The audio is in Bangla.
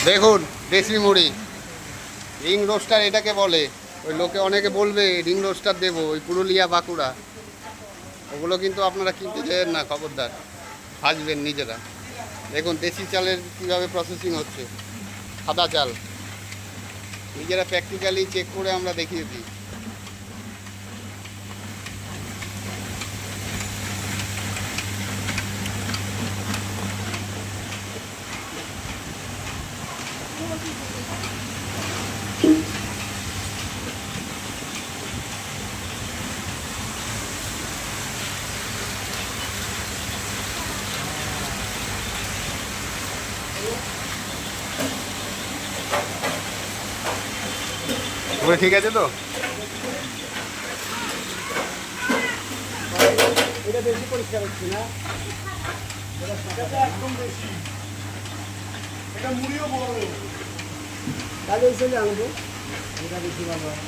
দেখুন দেশি মুড়ি, রিং রোস্টার এটাকে বলে। ওই লোকে অনেকে বলবে রিং রোস্টার দেবো, ওই পুরুলিয়া বাঁকুড়া, ওগুলো কিন্তু আপনারা কিনতে যেন না, খবরদার, ভাজবেন নিজেরা। দেখুন দেশি চালের কীভাবে প্রসেসিং হচ্ছে, সাদা চাল, নিজেরা প্র্যাকটিক্যালি চেক করে আমরা দেখিয়ে দিই। ওগুলো ঠিক আছে তো? এটা বেশি পরিষ্কার হচ্ছে না, এটা একদম বেশি, এটা মুড়িও বড়, তাহলে এই চলে আনবো, এটা বেশি ভালো হয়।